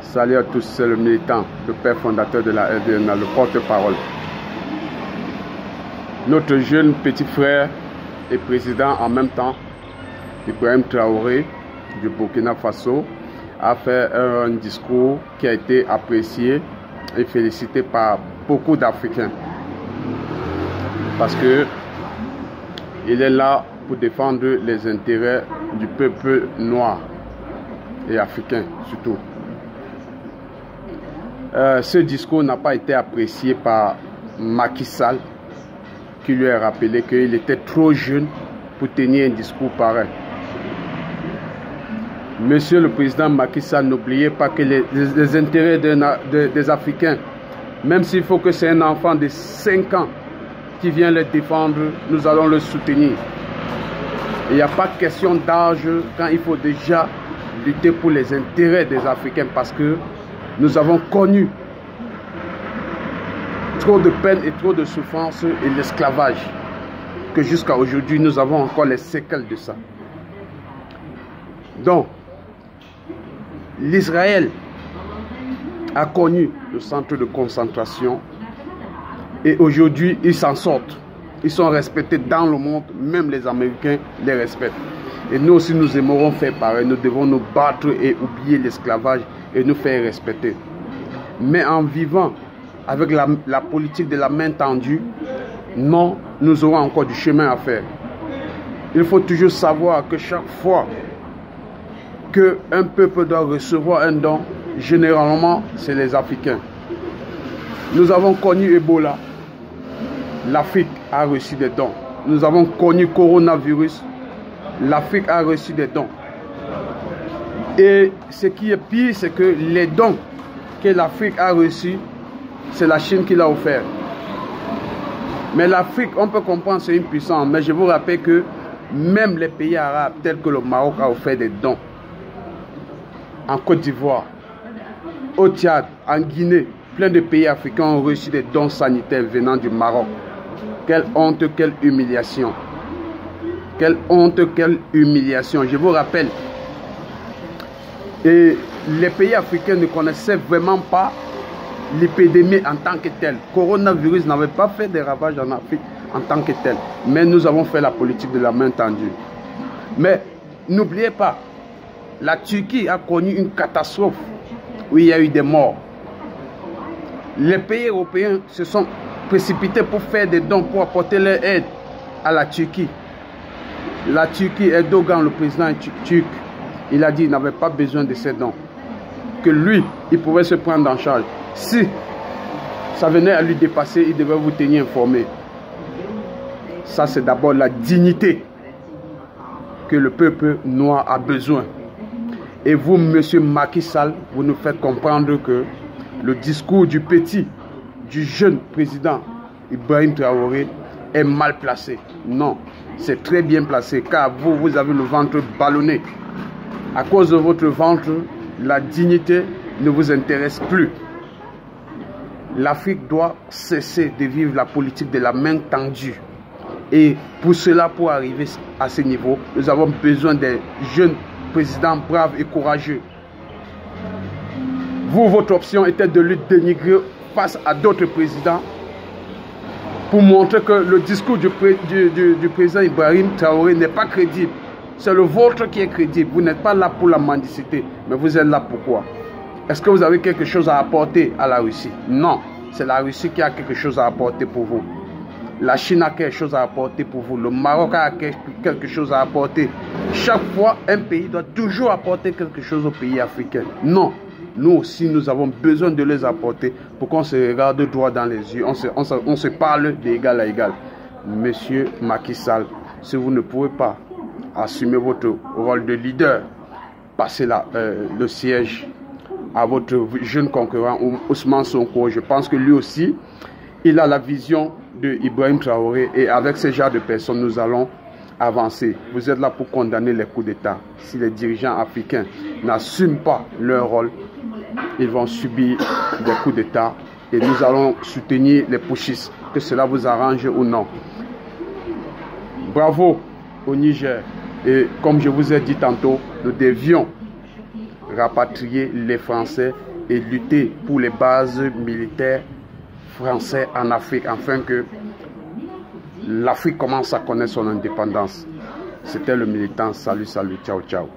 Salut à tous, c'est le militant, le père fondateur de la RDNA, le porte-parole. Notre jeune petit frère et président en même temps, Ibrahim Traoré du Burkina Faso, a fait un discours qui a été apprécié et félicité par beaucoup d'Africains. Parce que il est là pour défendre les intérêts du peuple noir et africain surtout. Ce discours n'a pas été apprécié par Macky Sall, qui lui a rappelé qu'il était trop jeune pour tenir un discours pareil. Monsieur le président Macky Sall, n'oubliez pas que les intérêts des Africains, même s'il faut que c'est un enfant de 5 ans qui vient les défendre, nous allons le soutenir. Il n'y a pas question d'âge quand il faut déjà lutter pour les intérêts des Africains, parce que nous avons connu trop de peine et trop de souffrance et l'esclavage, que jusqu'à aujourd'hui nous avons encore les séquelles de ça. Donc, l'Israël a connu le centre de concentration et aujourd'hui ils s'en sortent. Ils sont respectés dans le monde, même les Américains les respectent. Et nous aussi nous aimerons faire pareil, nous devons nous battre et oublier l'esclavage et nous faire respecter. Mais en vivant avec la politique de la main tendue, non, nous aurons encore du chemin à faire. Il faut toujours savoir que chaque fois qu'un peuple doit recevoir un don, généralement c'est les Africains. Nous avons connu Ebola, l'Afrique a reçu des dons. Nous avons connu coronavirus, l'Afrique a reçu des dons. Et ce qui est pire, c'est que les dons que l'Afrique a reçus, c'est la Chine qui l'a offert. Mais l'Afrique, on peut comprendre, c'est une puissance. Mais je vous rappelle que même les pays arabes, tels que le Maroc, a offert des dons. En Côte d'Ivoire, au Tchad, en Guinée, plein de pays africains ont reçu des dons sanitaires venant du Maroc. Quelle honte, quelle humiliation. Quelle honte, quelle humiliation. Je vous rappelle, et les pays africains ne connaissaient vraiment pas l'épidémie en tant que telle. Le coronavirus n'avait pas fait des ravages en Afrique en tant que tel. Mais nous avons fait la politique de la main tendue. Mais n'oubliez pas, la Turquie a connu une catastrophe où il y a eu des morts. Les pays européens se sont précipités pour faire des dons, pour apporter leur aide à la Turquie. La Turquie, Erdogan, le président turc, il a dit qu'il n'avait pas besoin de ces dons. Que lui, il pouvait se prendre en charge. Si ça venait à lui dépasser, il devait vous tenir informé. Ça, c'est d'abord la dignité que le peuple noir a besoin. Et vous, monsieur Macky Sall, vous nous faites comprendre que le discours du jeune président Ibrahim Traoré est mal placé. Non, c'est très bien placé, car vous avez le ventre ballonné. À cause de votre ventre, la dignité ne vous intéresse plus. L'Afrique doit cesser de vivre la politique de la main tendue. Et pour cela, pour arriver à ce niveau, nous avons besoin des jeunes présidents braves et courageux. Vous, votre option était de le dénigrer face à d'autres présidents pour montrer que le discours du président Ibrahim Traoré n'est pas crédible. C'est le vôtre qui est crédible. Vous n'êtes pas là pour la mendicité, mais vous êtes là pourquoi? Est-ce que vous avez quelque chose à apporter à la Russie? Non, c'est la Russie qui a quelque chose à apporter pour vous. La Chine a quelque chose à apporter pour vous. Le Maroc a quelque chose à apporter. Chaque fois, un pays doit toujours apporter quelque chose au pays africain. Non, nous aussi, nous avons besoin de les apporter pour qu'on se regarde droit dans les yeux. On se parle d'égal à égal. Monsieur Macky Sall, si vous ne pouvez pas assumer votre rôle de leader, passez le siège à votre jeune concurrent Ousmane Sonko. Je pense que lui aussi, il a la vision de Ibrahim Traoré, et avec ce genre de personnes, nous allons avancer. Vous êtes là pour condamner les coups d'État. Si les dirigeants africains n'assument pas leur rôle, ils vont subir des coups d'État, et nous allons soutenir les putschistes, que cela vous arrange ou non. Bravo au Niger. Et comme je vous ai dit tantôt, nous devions rapatrier les Français et lutter pour les bases militaires françaises en Afrique, afin que l'Afrique commence à connaître son indépendance. C'était le militant. Salut, salut, ciao, ciao.